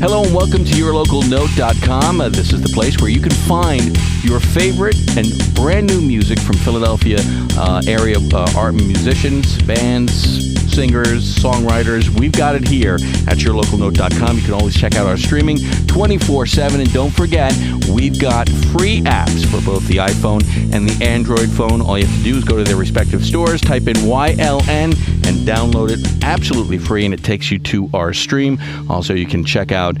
Hello and welcome to yourlocalnote.com. This is the place where you can find your favorite and brand new music from Philadelphia area art musicians, bands, singers, songwriters. We've got it here at yourlocalnote.com. You can always check out our streaming 24/7. And don't forget, we've got free apps for both the iPhone and the Android phone. All you have to do is go to their respective stores, type in YLN, and download it absolutely free, and it takes you to our stream. Also, you can check out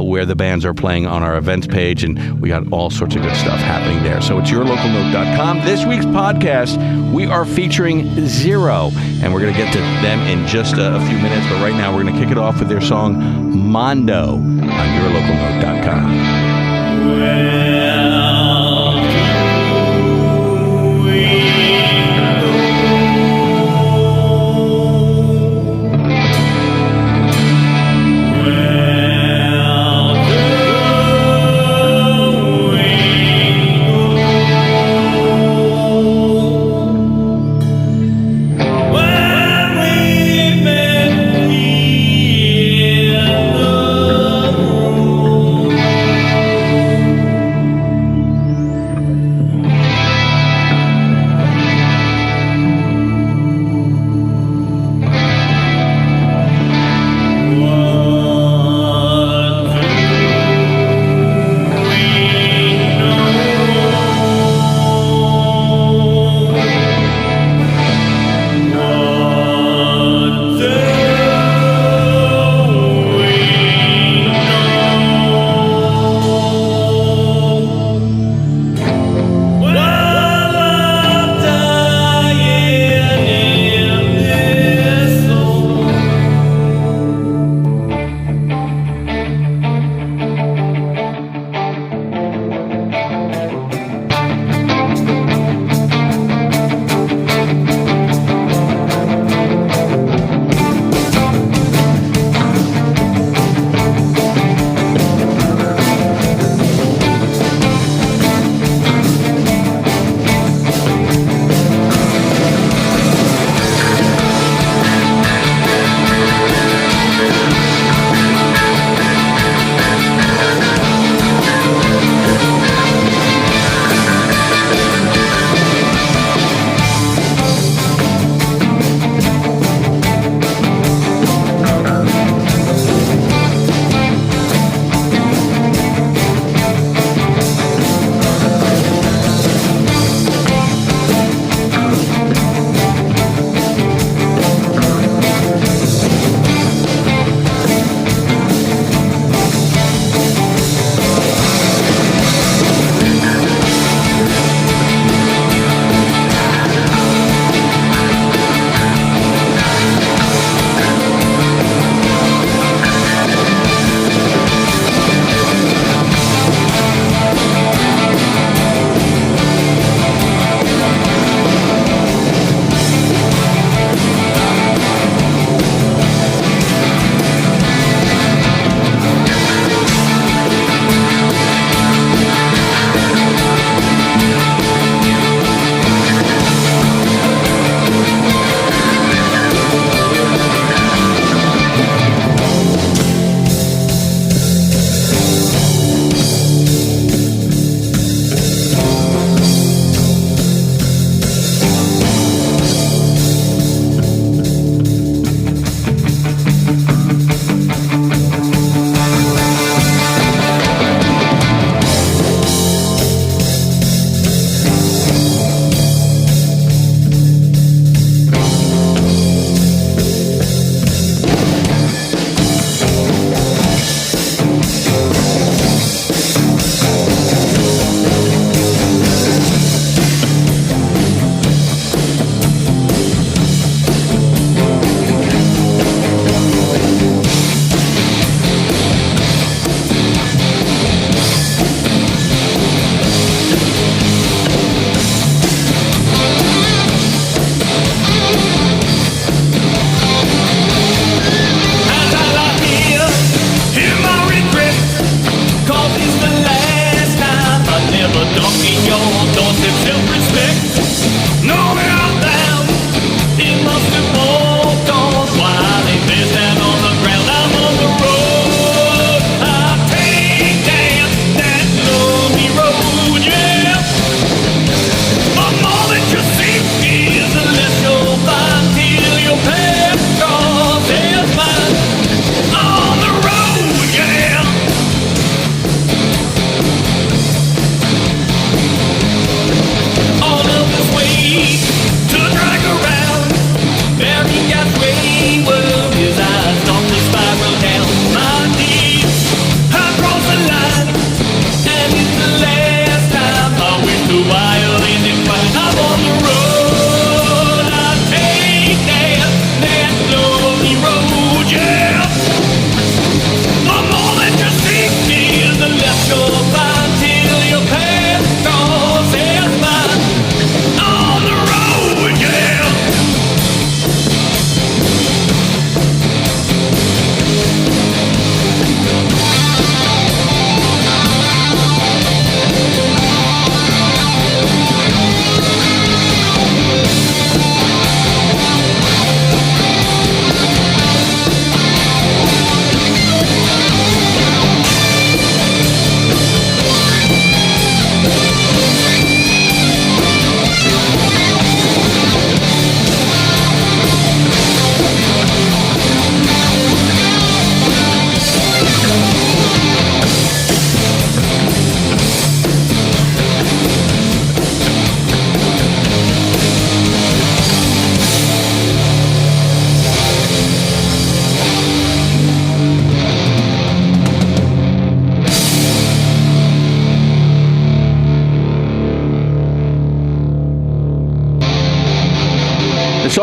where the bands are playing on our events page, and we got all sorts of good stuff happening there. So it's yourlocalnote.com. This week's podcast, we are featuring Zer0, and we're going to get to them in just a few minutes, but right now we're going to kick it off with their song Mondo on yourlocalnote.com.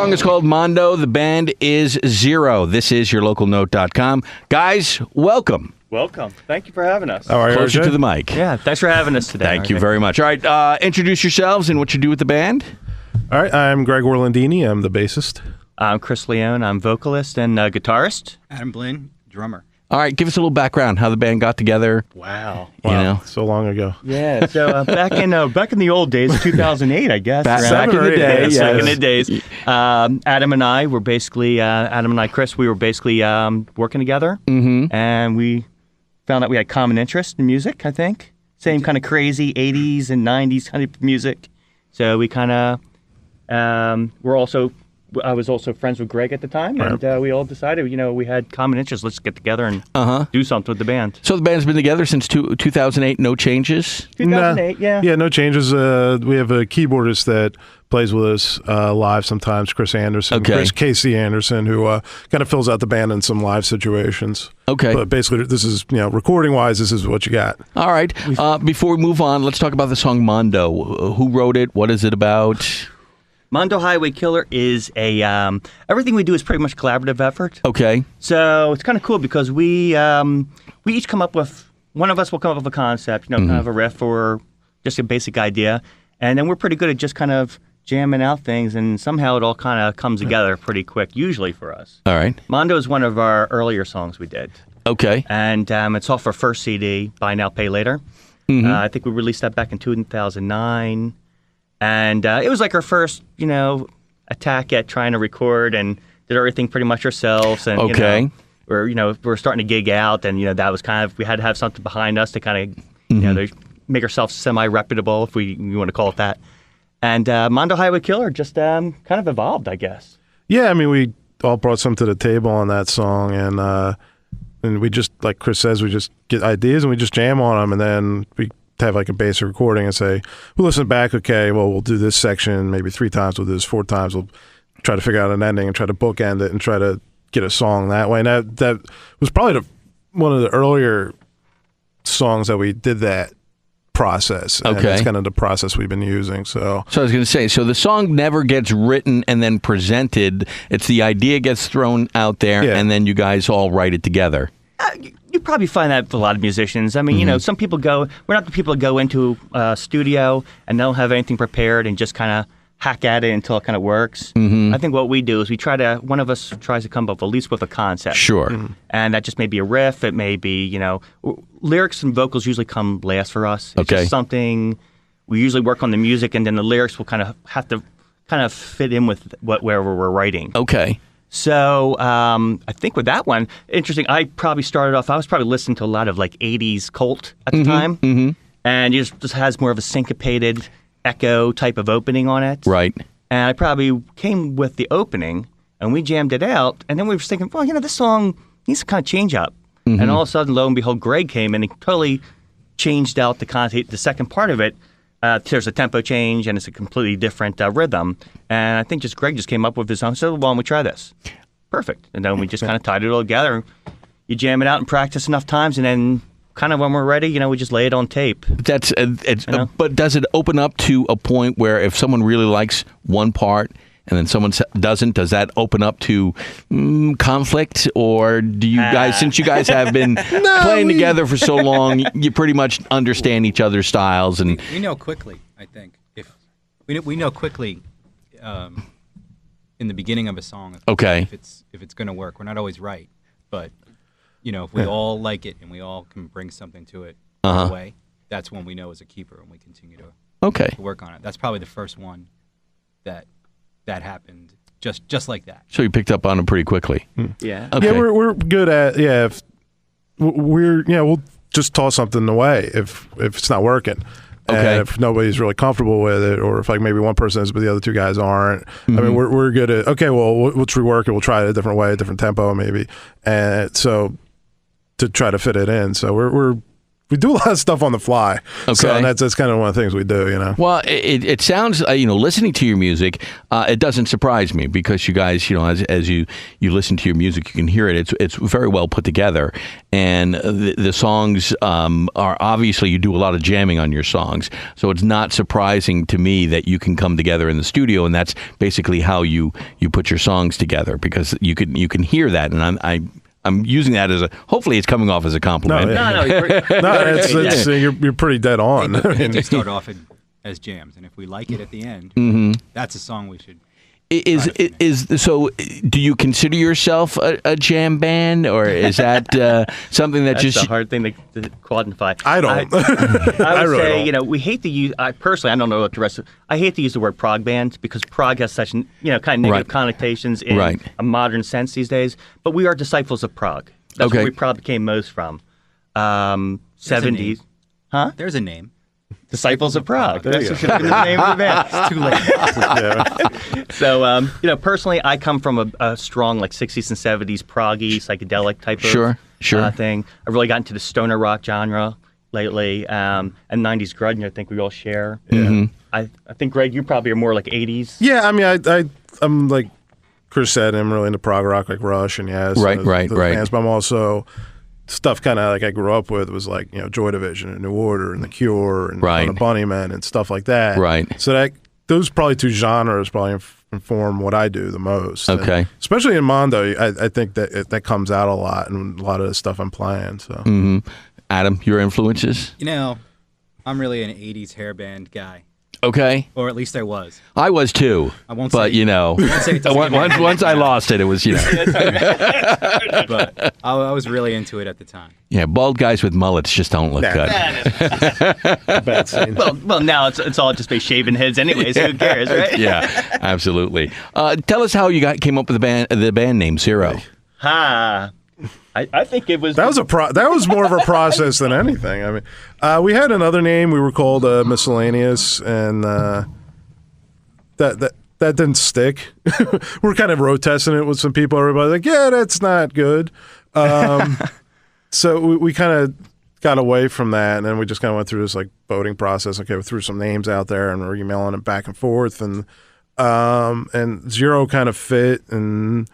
song is called Mondo. The band is Zer0. This is yourlocalnote.com. Guys, welcome. Welcome. Thank you for having us. How are you, Closer RJ? to the mic. Yeah, thanks for having us today. Thank you RJ. very much. All right, introduce yourselves and what you do with the band. All right, I'm Greg Orlandini. I'm the bassist. I'm Chris Leone. I'm vocalist and guitarist. Adam Blaine, drummer. All right, give us a little background, how the band got together. Wow. You know? So long ago. Yeah. So back in the old days, 2008, I guess. Back in the day, yes. Back in the days. Adam and I were basically Chris. We were basically working together, and we found out we had common interest in music. I think same kind of crazy 80s and 90s kind of music. So we kind of I was also friends with Greg at the time, and we all decided, we had common interests. Let's get together and do something with the band. So the band's been together since 2008, no changes? 2008, yeah. Yeah, no changes. We have a keyboardist that plays with us live sometimes, Chris Anderson. Okay. Chris Casey Anderson, who kind of fills out the band in some live situations. Okay. But basically, this is, recording-wise, this is what you got. All right. Before we move on, let's talk about the song Mondo. Who wrote it? What is it about? Mondo Highway Killer is everything we do is pretty much collaborative effort. Okay. So it's kind of cool because we each come up with, one of us will come up with a concept, kind of a riff or just a basic idea, and then we're pretty good at just kind of jamming out things, and somehow it all kind of comes together pretty quick, usually for us. All right. Mondo is one of our earlier songs we did. Okay. And it's off our first CD, Buy Now, Pay Later. I think we released that back in 2009. And it was like our first, attack at trying to record, and did everything pretty much ourselves. And Okay. we're starting to gig out, and that was kind of, we had to have something behind us to kind of to make ourselves semi-reputable, if we want to call it that. And Mondo Highway Killer just kind of evolved, I guess. Yeah, I mean, we all brought something to the table on that song, and we just, like Chris says, we just get ideas and we just jam on them, and then we have like a basic recording and say, we'll listen back, okay, well, we'll do this section maybe 3 times, we'll do this 4 times, we'll try to figure out an ending and try to bookend it and try to get a song that way. And that was probably one of the earlier songs that we did that process. And Okay. that's kind of the process we've been using. So I was going to say, so the song never gets written and then presented. It's the idea gets thrown out there, Yeah. and then you guys all write it together. You probably find that with a lot of musicians. I mean, some people we're not the people that go into a studio and don't have anything prepared and just kind of hack at it until it kind of works. I think what we do is one of us tries to come up at least with a concept. Sure. And that just may be a riff. It may be, lyrics and vocals usually come last for us. It's Okay. just something, we usually work on the music, and then the lyrics will kind of have to kind of fit in with wherever we're writing. Okay. So I think with that one, interesting, I was probably listening to a lot of like 80s Cult at the time. And it just has more of a syncopated echo type of opening on it. Right. And I probably came with the opening, and we jammed it out, and then we were thinking, well, this song needs to kind of change up. And all of a sudden, lo and behold, Greg came and he totally changed out the second part of it. There's a tempo change, and it's a completely different rhythm. And I think Greg just came up with his own, so why don't we try this? Perfect. And then we just kind of tied it all together. You jam it out and practice enough times, and then kind of when we're ready, we just lay it on tape. That's but does it open up to a point where if someone really likes one part and then someone doesn't, does that open up to conflict? Or do you guys, since you guys have been playing together for so long, you pretty much understand each other's styles? And We know quickly, I think. If we know quickly in the beginning of a song Okay. if it's going to work. We're not always right, but if we all like it and we all can bring something to it right away, that's when we know it's a keeper, and we continue to work on it. That's probably the first one that happened just like that. So you picked up on it pretty quickly. Yeah. Okay. yeah, we're good at, if we'll just toss something away if it's not working. Okay. And if nobody's really comfortable with it, or if like maybe one person is but the other 2 guys aren't, I mean, we're good at, okay, well, let's rework it. We'll try it a different way, a different tempo maybe. And so to try to fit it in. So we're we do a lot of stuff on the fly. Okay. So that's kind of one of the things we do, you know. Well, it sounds, listening to your music, it doesn't surprise me because you guys, as you listen to your music, you can hear it. It's very well put together, and the songs are obviously, you do a lot of jamming on your songs, so it's not surprising to me that you can come together in the studio, and that's basically how you put your songs together, because you can hear that, and I'm using that as hopefully it's coming off as a compliment. You're pretty dead on. They start off as jams, and if we like it at the end, that's a song we should. So? Do you consider yourself a jam band, or is that something that That's a hard thing to quantify? I don't. I would really say, don't. we hate to use. I don't know what the rest of. I hate to use the word prog band because prog has such kind of negative connotations in a modern sense these days. But we are disciples of prog. That's where we probably came most from. 70s, huh? There's a name. Disciples of Prague. That's what should have been the name of the band. It's too late. So, personally, I come from a strong 60s and 70s proggy psychedelic type of thing. I really got into the stoner rock genre lately, and 90s grunge. I think we all share. Yeah. I think, Greg, you probably are more like 80s. Yeah, I mean, I'm like Chris said, I'm really into prog rock, like Rush and Yes. Right. Bands, but I'm also stuff kind of like I grew up with was like Joy Division and New Order and The Cure and the Bunnymen and stuff like that. Right. So those probably two genres probably inform what I do the most. Okay. And especially in Mondo, I think that comes out a lot in a lot of the stuff I'm playing. So. Adam, your influences? I'm really an '80s hair band guy. Okay. Or at least I was. I was too. I won't but say. Once I lost it, it was But I was really into it at the time. Yeah, bald guys with mullets just don't look good. Bad scene. Well, now it's all just shaven heads anyway, so who cares, right? Yeah, absolutely. Tell us how you came up with the band name Zer0. I think it was that was more of a process than anything. I mean, we had another name. We were called Miscellaneous, and that didn't stick. We're kind of road testing it with some people. Everybody's like, "Yeah, that's not good." So we kind of got away from that, and then we just kind of went through this voting process. Okay, we threw some names out there, and we're emailing it back and forth, and Zer0 kind of fit, and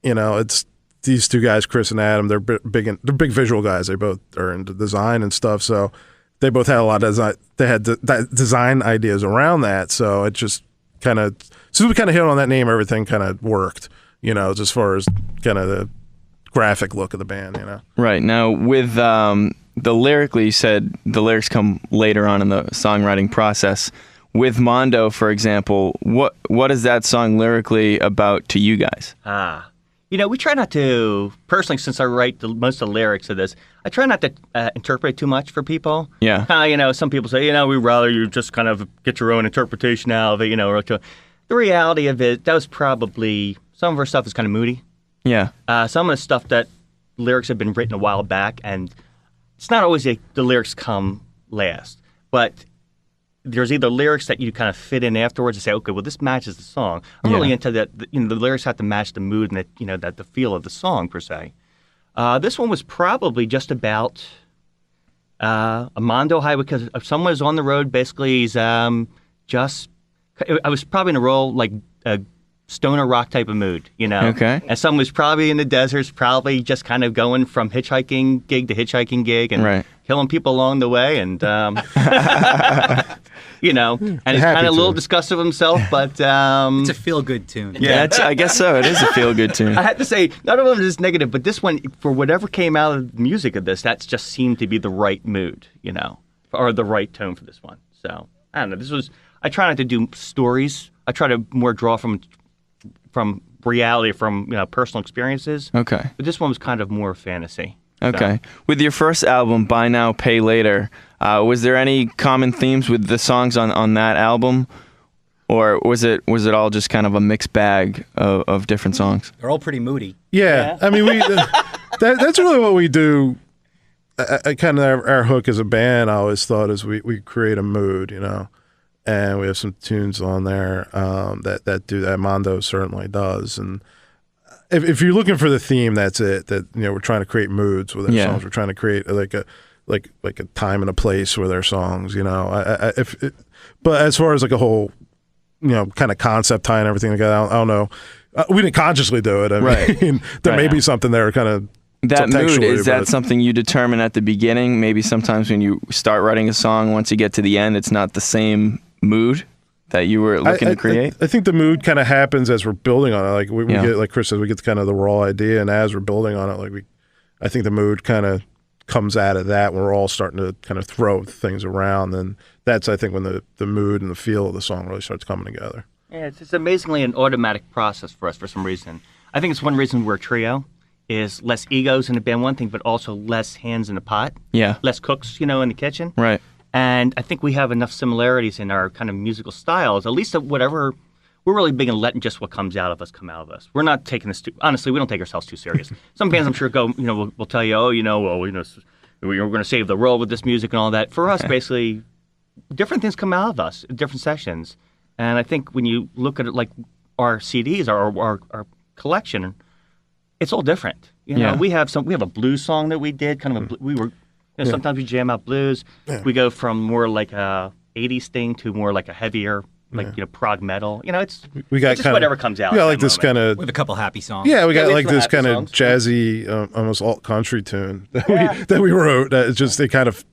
it's. These two guys, Chris and Adam, they're big visual guys. They both are into design and stuff, so they both had a lot of design. They had design ideas around that, so it just kind of as we kind of hit on that name, everything kind of worked. As far as kind of the graphic look of the band. Right now with the lyrically, you said the lyrics come later on in the songwriting process. With Mondo, for example, what is that song lyrically about to you guys? We try not to, personally, since I write most of the lyrics of this, I try not to interpret too much for people. Yeah. Some people say, we'd rather you just kind of get your own interpretation out of it, The reality of it, that was probably, some of our stuff is kind of moody. Yeah. Some of the stuff that lyrics have been written a while back, and it's not always the lyrics come last, but there's either lyrics that you kind of fit in afterwards and say, okay, well, this matches the song. I'm really into that. The lyrics have to match the mood and that the feel of the song per se. This one was probably just about a Mondo high because if someone is on the road, basically he's I was probably in a real a stoner rock type of mood, Okay. And someone was probably in the deserts, probably just kind of going from hitchhiking gig to hitchhiking gig and killing people along the way, and and he's kind of a little disgusted of himself, but it's a feel-good tune. Yeah, I guess so. It is a feel-good tune. I have to say, none of them is negative, but this one, for whatever came out of the music of this, that just seemed to be the right mood, or the right tone for this one. So I don't know. I try not to do stories. I try to more draw from reality, from personal experiences. Okay. But this one was kind of more fantasy. Okay. With your first album, Buy Now, Pay Later, was there any common themes with the songs on that album, or was it all just kind of a mixed bag of different songs? They're all pretty moody. Yeah. I mean, that's really what we do. Kind of our hook as a band, I always thought, is we create a mood, and we have some tunes on there that do that. Mondo certainly does, and if you're looking for the theme, that's it. That we're trying to create moods with our songs. We're trying to create like a time and a place for their songs. But as far as like a whole, kind of concept tying everything together, I don't know. We didn't consciously do it. I mean, there may be something there kind of. That mood, is that something you determine at the beginning? Maybe sometimes when you start writing a song, once you get to the end, it's not the same mood that you were looking to create? I think the mood kind of happens as we're building on it. Like we get, like Chris said, we get kind of the raw idea, and as we're building on it, I think the mood kind of comes out of that when we're all starting to kind of throw things around. And that's, I think, when the mood and the feel of the song really starts coming together. Yeah, it's amazingly an automatic process for us for some reason. I think it's one reason we're a trio. Is less egos in the band, one thing, but also less hands in the pot. Yeah. Less cooks, in the kitchen. Right. And I think we have enough similarities in our kind of musical styles, at least whatever. We're really big in letting just what comes out of us come out of us. We're not taking this honestly, we don't take ourselves too serious. Some bands I'm sure go, will tell you, we're going to save the world with this music and all that. For us, basically, different things come out of us, different sessions. And I think when you look at it like our CDs, our collection, it's all different. We have a blues song that we did. Sometimes we jam out blues. Yeah. We go from more like a '80s thing to more like a heavier, prog metal. It's just whatever comes out. Yeah, like this kind of with a couple happy songs. Yeah, we got like this kind of jazzy, almost alt country tune that we wrote. That just they kind of.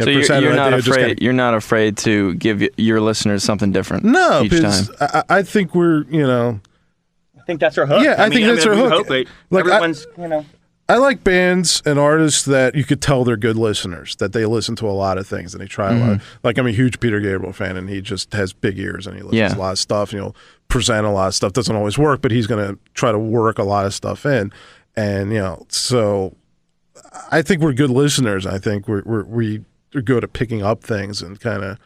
So you're not afraid. You're not afraid to give your listeners something different. No, each time. I think we're I think that's our hook. Yeah, I think that's our hook. Everyone's, I like bands and artists that you could tell they're good listeners, that they listen to a lot of things and they try a lot. Like I'm a huge Peter Gabriel fan, and he just has big ears and he listens to a lot of stuff. Present a lot of stuff. Doesn't always work, but he's going to try to work a lot of stuff in. And so I think we're good listeners. I think we're good at picking up things and kind of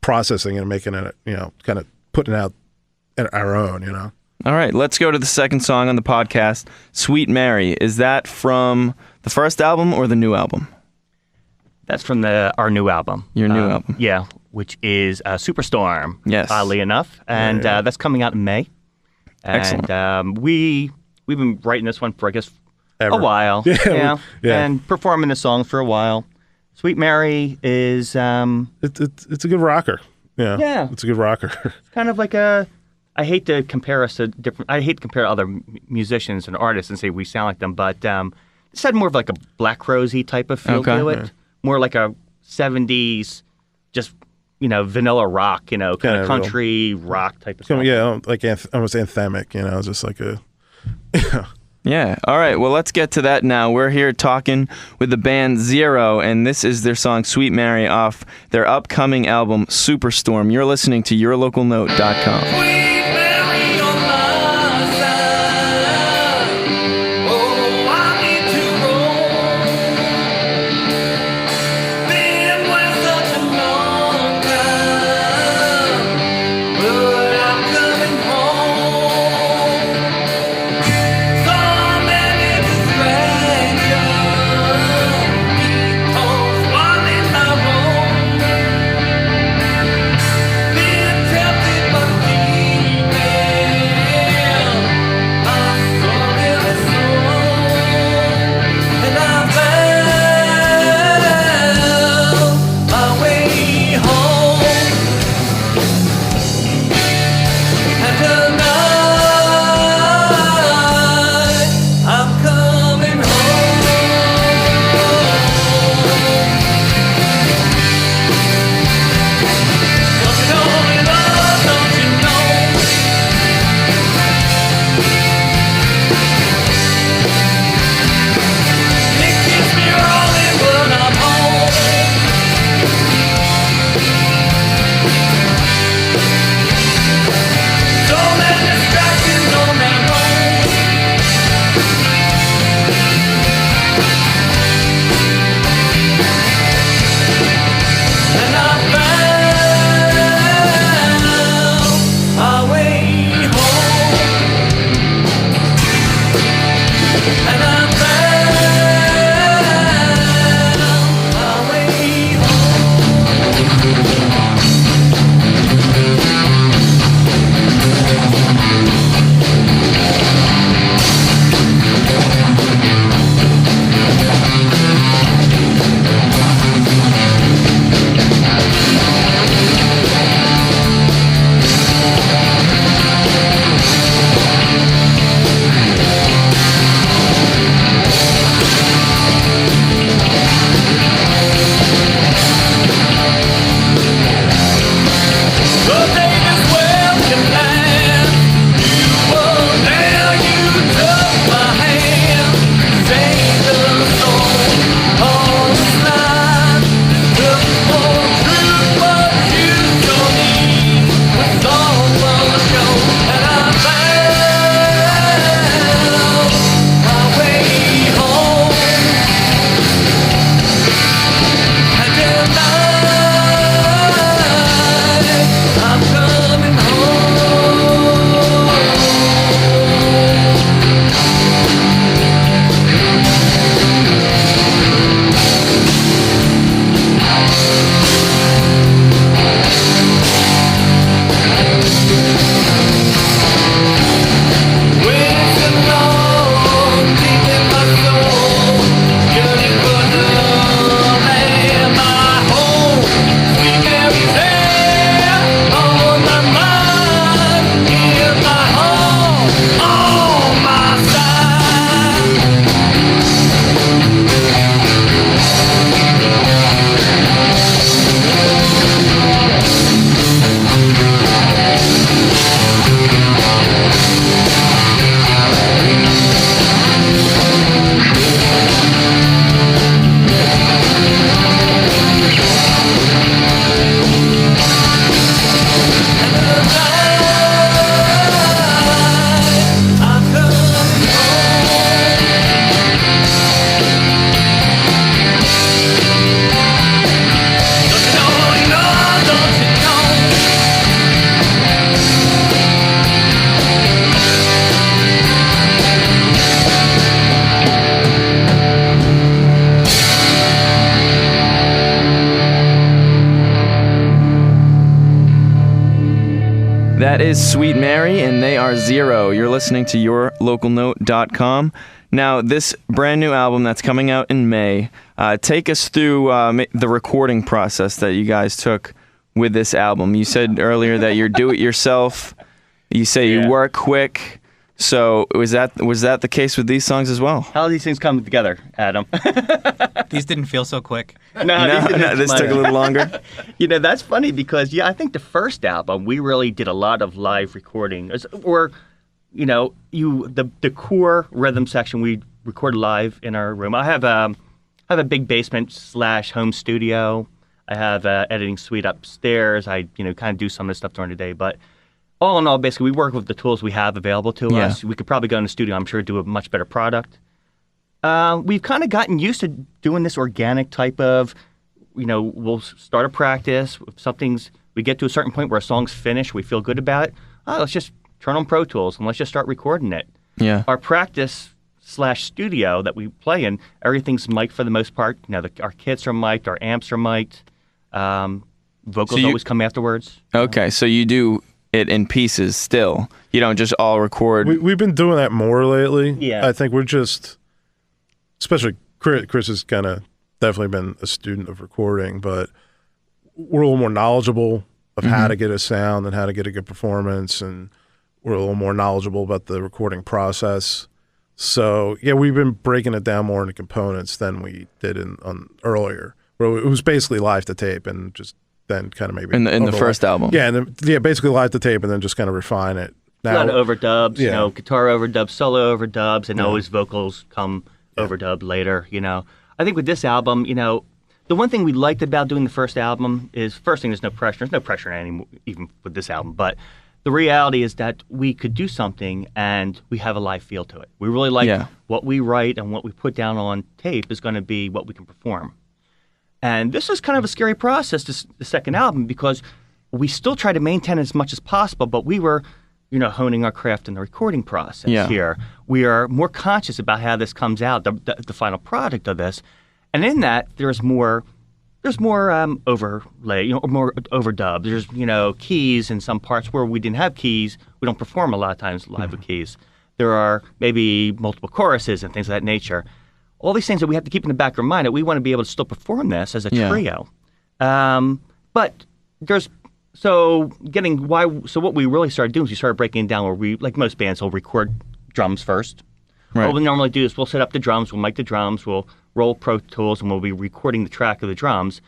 processing and making it, kind of putting out our own. All right, let's go to the second song on the podcast, Sweet Mary. Is that from the first album or the new album? That's from our new album. Your new album. Yeah, which is Superstorm, yes. Oddly enough. And that's coming out in May. And excellent. We've been writing this one for, I guess, Ever. a while. Yeah. And performing the songs for a while. Sweet Mary is... It's a good rocker. Yeah. It's a good rocker. It's kind of like a... I hate to compare us to different. I hate to compare other musicians and artists and say we sound like them, but this had more of like a Black Crowes-y type of feel to it. Yeah. More like a '70s, just vanilla rock, kind of country rock type of song. Yeah, like almost anthemic. Just like a. Yeah. All right. Well, let's get to that now. We're here talking with the band Zer0, and this is their song Sweet Mary off their upcoming album Superstorm. You're listening to yourlocalnote.com. That is Sweet Mary, and they are Zer0. You're listening to yourlocalnote.com. Now, this brand new album that's coming out in May, take us through the recording process that you guys took with this album. You said earlier that you're do-it-yourself. You say you work quick. So was that the case with these songs as well? How do these things come together, Adam? These didn't feel so quick. No, this took a little longer. That's funny because I think the first album we really did a lot of live recording, or the core rhythm section we recorded live in our room. I have a big basement / home studio. I have an editing suite upstairs. I kind of do some of this stuff during the day, but all in all, basically, we work with the tools we have available to us. We could probably go in the studio, I'm sure, do a much better product. We've kind of gotten used to doing this organic type of, we'll start a practice. If we get to a certain point where a song's finished, we feel good about it. Let's just turn on Pro Tools and let's just start recording it. Yeah. Our practice / studio that we play in, everything's mic'd for the most part. Our kits are mic'd, our amps are mic'd. Vocals always come afterwards. Okay, so you do it in pieces still. You don't just all record. We've been doing that more lately. Yeah. I think we're just, especially Chris has kind of definitely been a student of recording, but we're a little more knowledgeable of how to get a sound and how to get a good performance, and we're a little more knowledgeable about the recording process. So yeah, we've been breaking it down more into components than we did on earlier, where it was basically live to tape and just then kind of maybe in the first album. Yeah, and basically live to tape and then just kind of refine it. Now, a lot of overdubs, guitar overdubs, solo overdubs, and always vocals come overdubbed later. I think with this album, the one thing we liked about doing the first album is, first thing, there's no pressure. There's no pressure anymore, even with this album. But the reality is that we could do something and we have a live feel to it. We really like what we write, and what we put down on tape is going to be what we can perform. And this is kind of a scary process, the second album, because we still try to maintain as much as possible, but we were, honing our craft in the recording process here. We are more conscious about how this comes out, the final product of this. And in that, there's more overlay, more overdub. There's, keys in some parts where we didn't have keys. We don't perform a lot of times live with keys. There are maybe multiple choruses and things of that nature. All these things that we have to keep in the back of our mind, that we want to be able to still perform this as a trio. But there's so what we really started doing is we started breaking it down where we, like most bands, will record drums first. Right. What we normally do is we'll set up the drums, we'll mic the drums, we'll roll Pro Tools, and we'll be recording the track of the drums.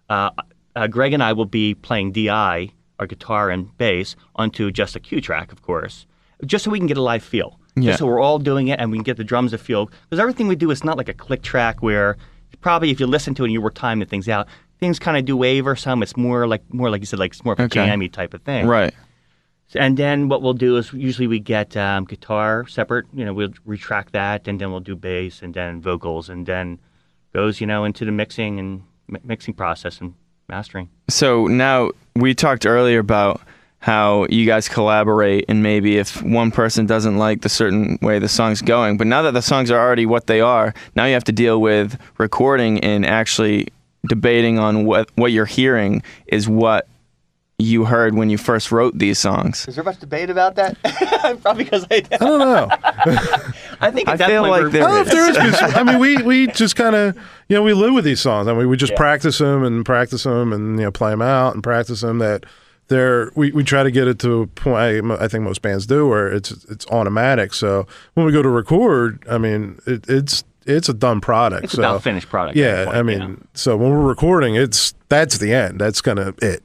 Greg and I will be playing DI, our guitar and bass, onto just a cue track, of course, just so we can get a live feel. Yeah. Just so we're all doing it and we can get the drums to feel. Because everything we do is not like a click track where probably if you listen to it and you were timing things out, things kind of do waver some. It's more like you said, like it's more of a jammy type of thing. Right. And then what we'll do is usually we get guitar separate. We'll retract that, and then we'll do bass and then vocals, and then goes into the mixing process and mastering. So now we talked earlier about how you guys collaborate, and maybe if one person doesn't like the certain way the song's going, but now that the songs are already what they are, now you have to deal with recording and actually debating on what you're hearing is what you heard when you first wrote these songs. Is there much debate about that? Probably because I don't know. I think at that feel point like there is. There is. 'Cause, I mean, we just kind of, we live with these songs. I mean, we just practice them and play them out and practice them. We try to get it to a point, I think most bands do, where it's automatic. So when we go to record, I mean, it's a done product. It's about finished product. Yeah, point, I mean, so when we're recording, that's the end. That's kind of it.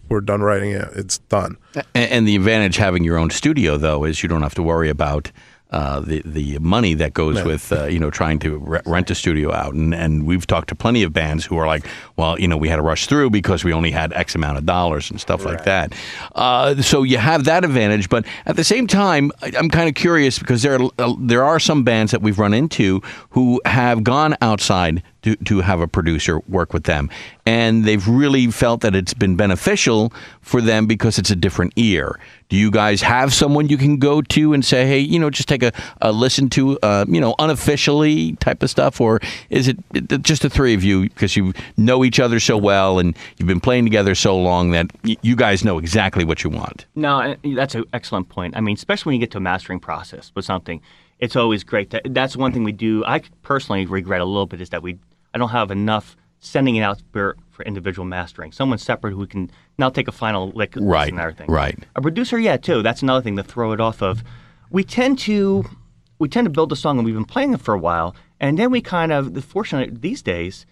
We're done writing it. It's done. And the advantage having your own studio, though, is you don't have to worry about the money that goes with trying to rent a studio out, and we've talked to plenty of bands who are like, well, we had to rush through because we only had X amount of dollars and stuff like that. So you have that advantage, but at the same time, I'm kind of curious because there are some bands that we've run into who have gone outside to have a producer work with them. And they've really felt that it's been beneficial for them because it's a different ear. Do you guys have someone you can go to and say, hey, just take a listen to, unofficially type of stuff? Or is it just the three of you because you know each other so well and you've been playing together so long that you guys know exactly what you want? No, that's an excellent point. I mean, especially when you get to a mastering process with something, it's always great. That's one thing we do. I personally regret a little bit is that I don't have enough sending it out for individual mastering. Someone separate who can now take a final lick and everything. Right. A producer, too. That's another thing to throw it off of. We tend to build a song and we've been playing it for a while, and then we kind of, fortunately these days,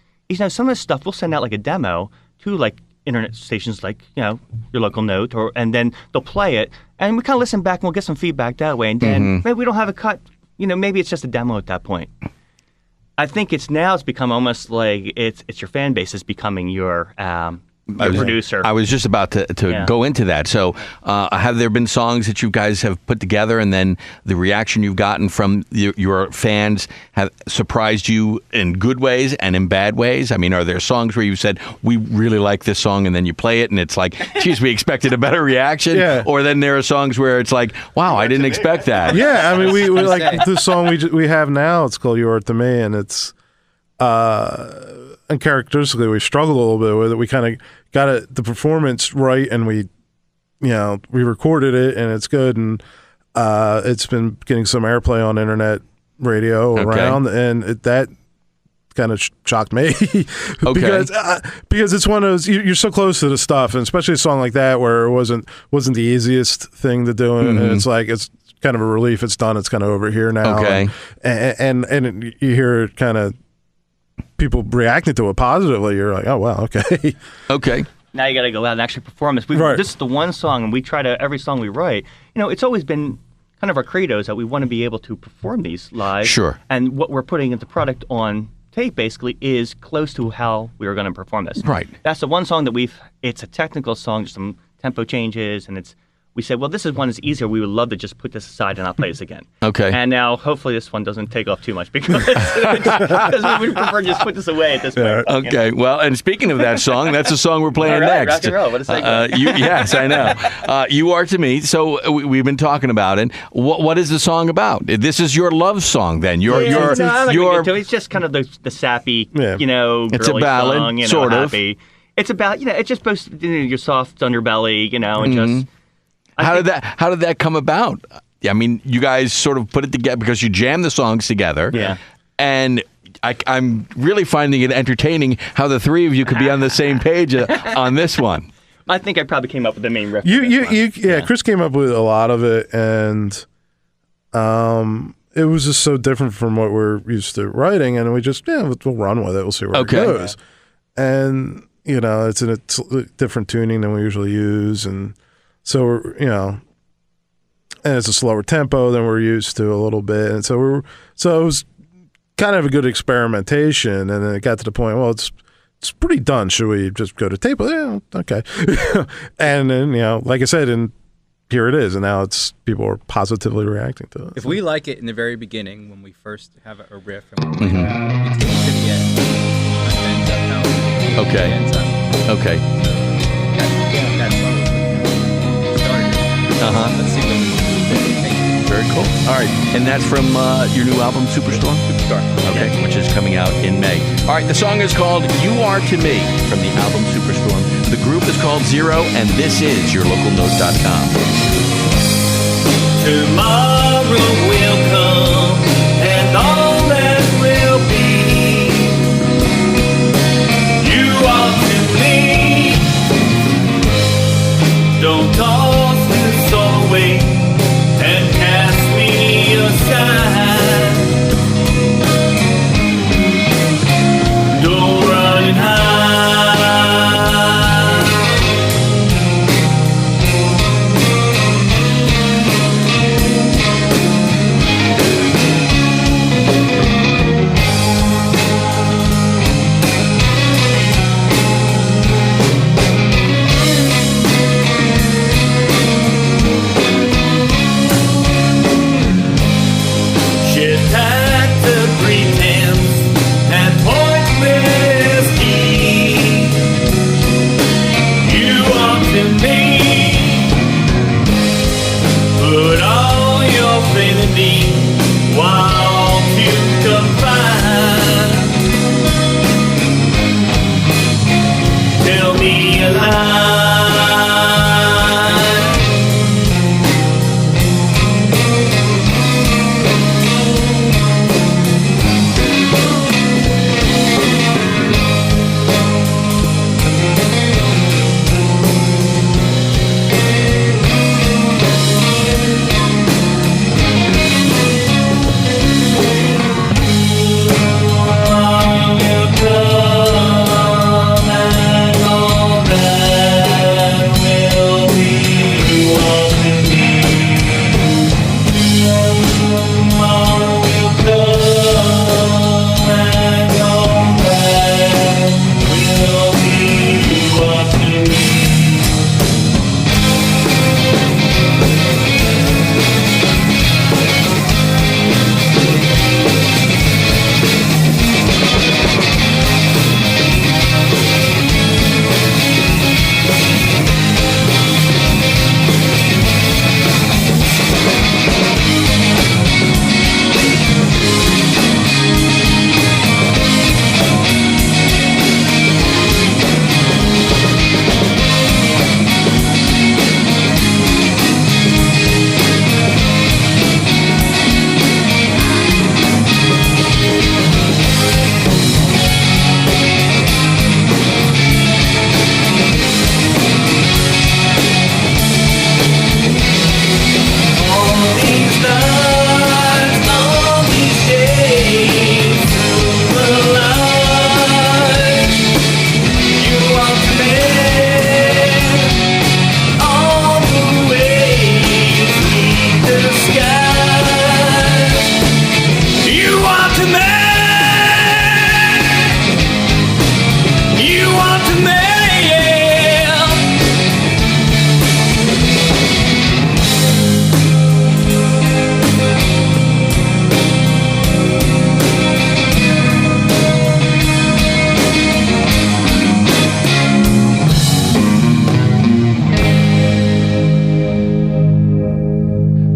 some of this stuff we'll send out like a demo to like internet stations like your local Note, and then they'll play it, and we kind of listen back and we'll get some feedback that way, and then maybe we don't have a cut. Maybe it's just a demo at that point. I think it's become almost like it's your fan base is becoming your producer. I was just about to go into that. So have there been songs that you guys have put together and then the reaction you've gotten from your fans have surprised you in good ways and in bad ways? I mean, are there songs where you said, we really like this song, and then you play it and it's like, geez, we expected a better reaction? Yeah. Or then there are songs where it's like, wow, I didn't expect that. Yeah, I mean, we like the song we have now, it's called You Are To Me, and it's... and characteristically, we struggled a little bit with it. We kind of got the performance right, and we recorded it, and it's good, and it's been getting some airplay on internet radio around, and that kind of shocked me because it's one of those you're so close to the stuff, and especially a song like that where it wasn't the easiest thing to do, and it's like it's kind of a relief. It's done. It's kind of over here now, and you hear it kind of. People reacting to it positively, you're like, oh, wow, okay. Okay. Now you got to go out and actually perform this. This is the one song, and we try to, every song we write, it's always been kind of our credo is that we want to be able to perform these live. Sure. And what we're putting into product on tape, basically, is close to how we were going to perform this. Right. That's the one song that it's a technical song, just some tempo changes, and we said, well, this is one that's easier. We would love to just put this aside and not play this again. Okay. And now, hopefully, this one doesn't take off too much because we would prefer to just put this away at this point. Okay. Well, and speaking of that song, that's the song we're playing next. Rock and roll. What a segue. Yes, I know. You Are To Me. So we've been talking about it. What is the song about? This is your love song, then. It's just kind of the sappy, it's a ballad, song, sort of. Happy. It's about, it's just supposed to your soft underbelly, and just. How did that come about? I mean, you guys sort of put it together because you jammed the songs together. Yeah. And I'm really finding it entertaining how the three of you could be on the same page on this one. I think I probably came up with the main riff. Chris came up with a lot of it, and it was just so different from what we're used to writing, and we just we'll run with it. We'll see where it goes. And it's in a different tuning than we usually use, and. So, and it's a slower tempo than we're used to a little bit. And so it was kind of a good experimentation. And then it got to the point, well, it's pretty done. Should we just go to tape? Yeah, okay. And then, like I said, and here it is. And now people are positively reacting to it. If we like it in the very beginning, when we first have a riff and we play it out, we take it to the end. It ends up how it ends up. Okay. That's let's see what Very cool. All right. And that's from your new album, Superstorm? Okay. Yeah. Which is coming out in May. All right. The song is called You Are To Me from the album Superstorm. The group is called Zer0, and this is yourlocalnote.com. Tomorrow will come, and all that will be. You are to me. Don't toss this away and cast me aside. Don't run and hide.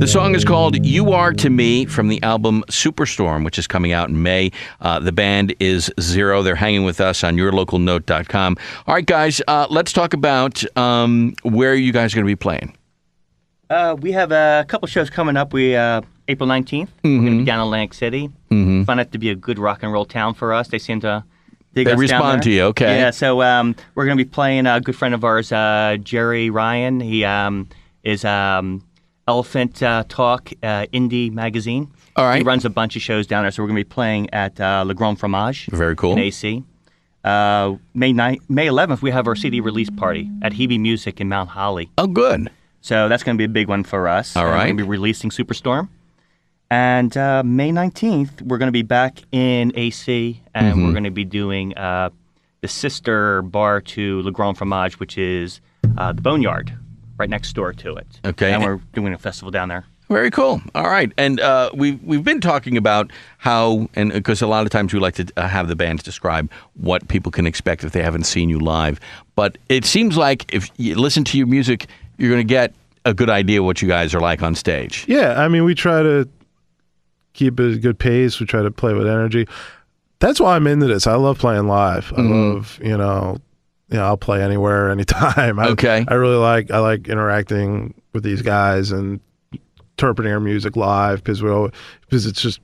song is called You Are To Me from the album Superstorm, which is coming out in May. The band is Zer0. They're hanging with us on yourlocalnote.com. All right, guys, let's talk about where you guys are going to be playing. We have a couple shows coming up. April 19th, we're going to be down in Atlantic City. Find it to be a good rock and roll town for us. They seem to dig us down respond there. to you, okay. Yeah, so we're going to be playing a good friend of ours, Jerry Ryan. He is Elephant Talk Indie Magazine. All right. He runs a bunch of shows down there, so we're going to be playing at Le Grand Fromage. Very cool. In AC. May 11th, we have our CD release party at Hebe Music in Mount Holly. Oh, good. So that's going to be a big one for us. All right. We're going to be releasing Superstorm. And May 19th, we're going to be back in AC, and we're going to be doing the sister bar to Le Grand Fromage, which is the Boneyard, right next door to it. Okay. And we're doing a festival down there. Very cool. All right. And we've been talking about how, and because a lot of times we like to have the bands describe what people can expect if they haven't seen you live. But it seems like if you listen to your music, you're going to get a good idea what you guys are like on stage. Yeah, I mean, we try to keep a good pace. We try to play with energy. That's why I'm into this. I love playing live. I love, I'll play anywhere, anytime. I really like interacting with these guys and interpreting our music live because it's just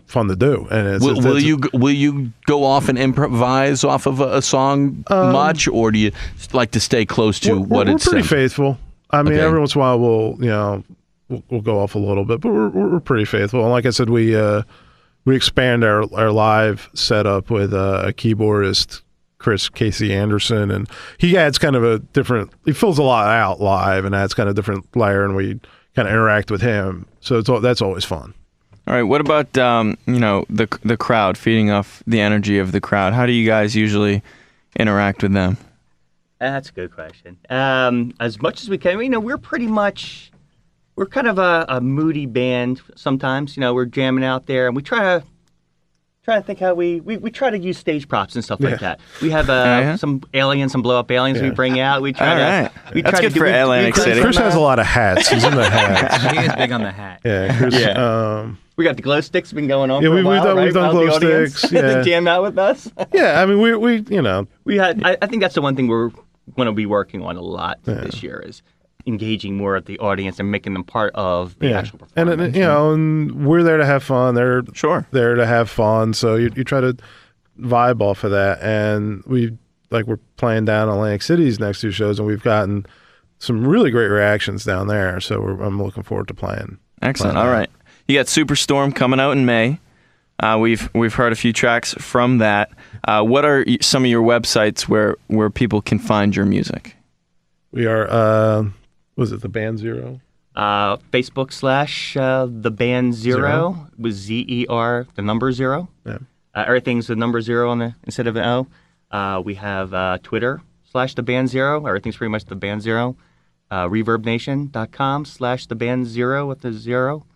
fun to do. And will you go off and improvise off of a song much, or do you like to stay close to what it's? We're pretty faithful. I mean, every once in a while we'll go off a little bit, but we're pretty faithful. And like I said, we expand our live setup with a keyboardist, Chris Casey Anderson, and he adds kind of he fills a lot out live and adds kind of different layer, and we kind of interact with him. So that's always fun. All right. What about the crowd, feeding off the energy of the crowd? How do you guys usually interact with them? That's a good question. As much as we can, we're kind of a moody band sometimes. We're jamming out there, and we try to think how we try to use stage props and stuff like that. We have some blow up aliens we bring out. We try That's good for Atlantic City. Chris has a lot of hats. He's in the hats. He is big on the hat. Yeah, Chris, we got the glow sticks been going on for a we've while, done glow sticks. Yeah. To jam out with us. Yeah, I mean we had. I think that's the one thing we're going to be working on a lot this year is engaging more of the audience and making them part of the actual performance. And we're there to have fun. They're there to have fun. So you try to vibe off of that. And we're playing down in Atlantic City's next two shows, and we've gotten some really great reactions down there. So I'm looking forward to playing. Excellent. All right. You got Superstorm coming out in May. We've heard a few tracks from that. What are some of your websites where people can find your music? We are, was it the band Zer0? Facebook / the band Zer0 with ZER, the number 0. Yeah. Everything's the number 0 instead of an O. We have Twitter / the band Zer0. Everything's pretty much the band Zer0. ReverbNation.com / the band Zer0 with the 0.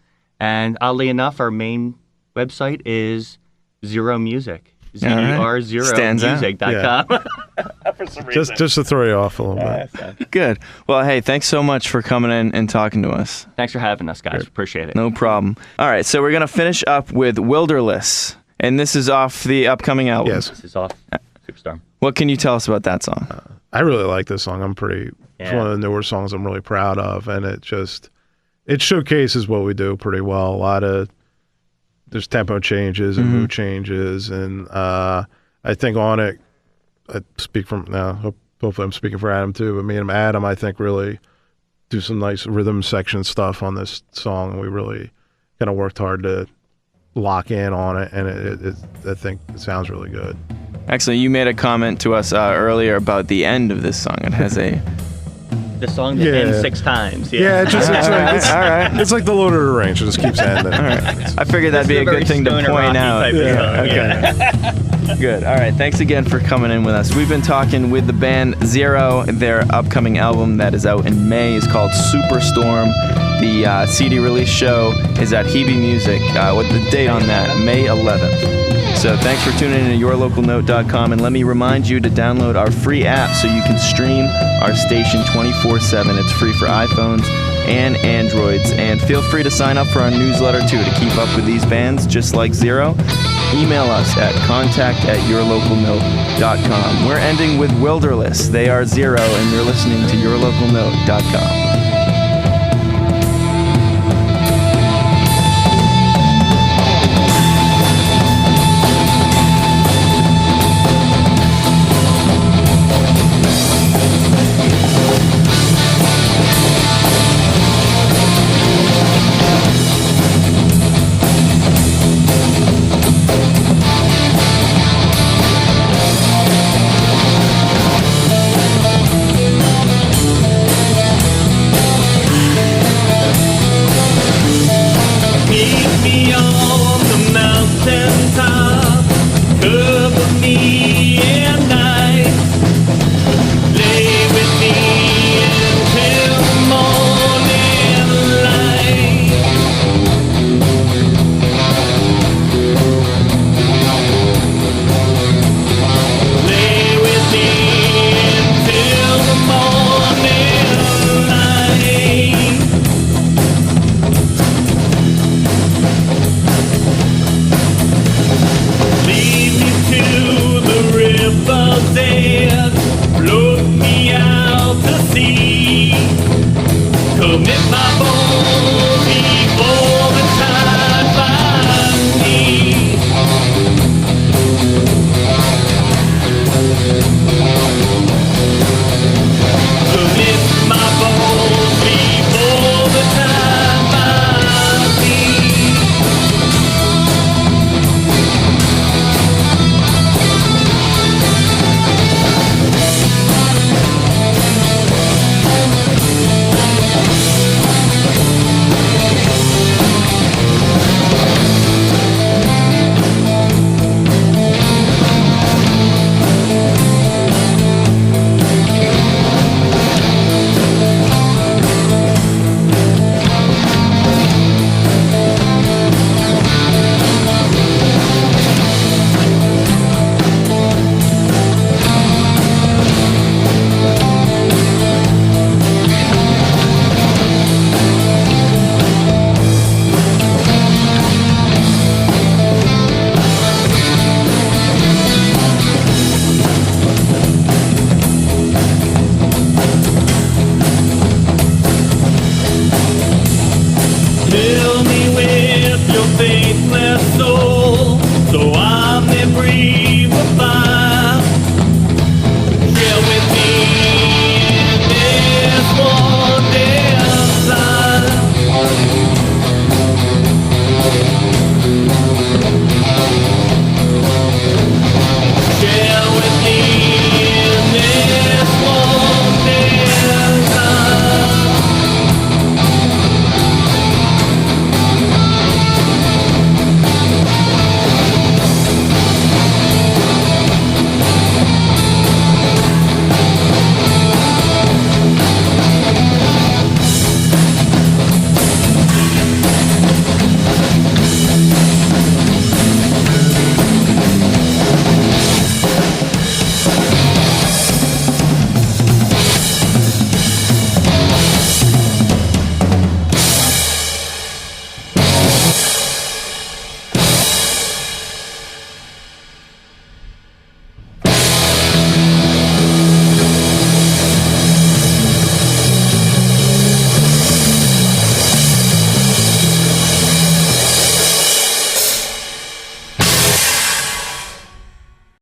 And oddly enough, our main website is Zer0 Music. ZER0music.com. For some reason. Just to throw you off a little bit. Good. Well, hey, thanks so much for coming in and talking to us. Thanks for having us, guys. Appreciate it. No problem. All right, so we're going to finish up with Wilderless, and this is off the upcoming album. Yes. This is off Superstorm. What can you tell us about that song? I really like this song. It's one of the newer songs I'm really proud of, and it showcases what we do pretty well. There's tempo changes and mood changes, and I think on it, I speak from now. Hopefully, I'm speaking for Adam too. But me and Adam, I think, really do some nice rhythm section stuff on this song, and we really kind of worked hard to lock in on it, and I think it sounds really good. Excellent. You made a comment to us earlier about the end of this song. It has the song that ends 6 times. Yeah, it's like the Lord of the Rings. It just keeps ending. All right. I figured that'd be a good thing to point out. Okay. Good. All right. Thanks again for coming in with us. We've been talking with the band Zer0. Their upcoming album that is out in May is called Superstorm. The CD release show is at Hebe Music. With the date on that, May 11th. So thanks for tuning in to yourlocalnote.com, and let me remind you to download our free app so you can stream our station 24/7. It's free for iPhones, and Androids. And feel free to sign up for our newsletter too to keep up with these bands just like Zer0. Email us at contact@yourlocalnote.com. We're ending with Wilderless. They are Zer0, and you're listening to yourlocalnote.com. Share with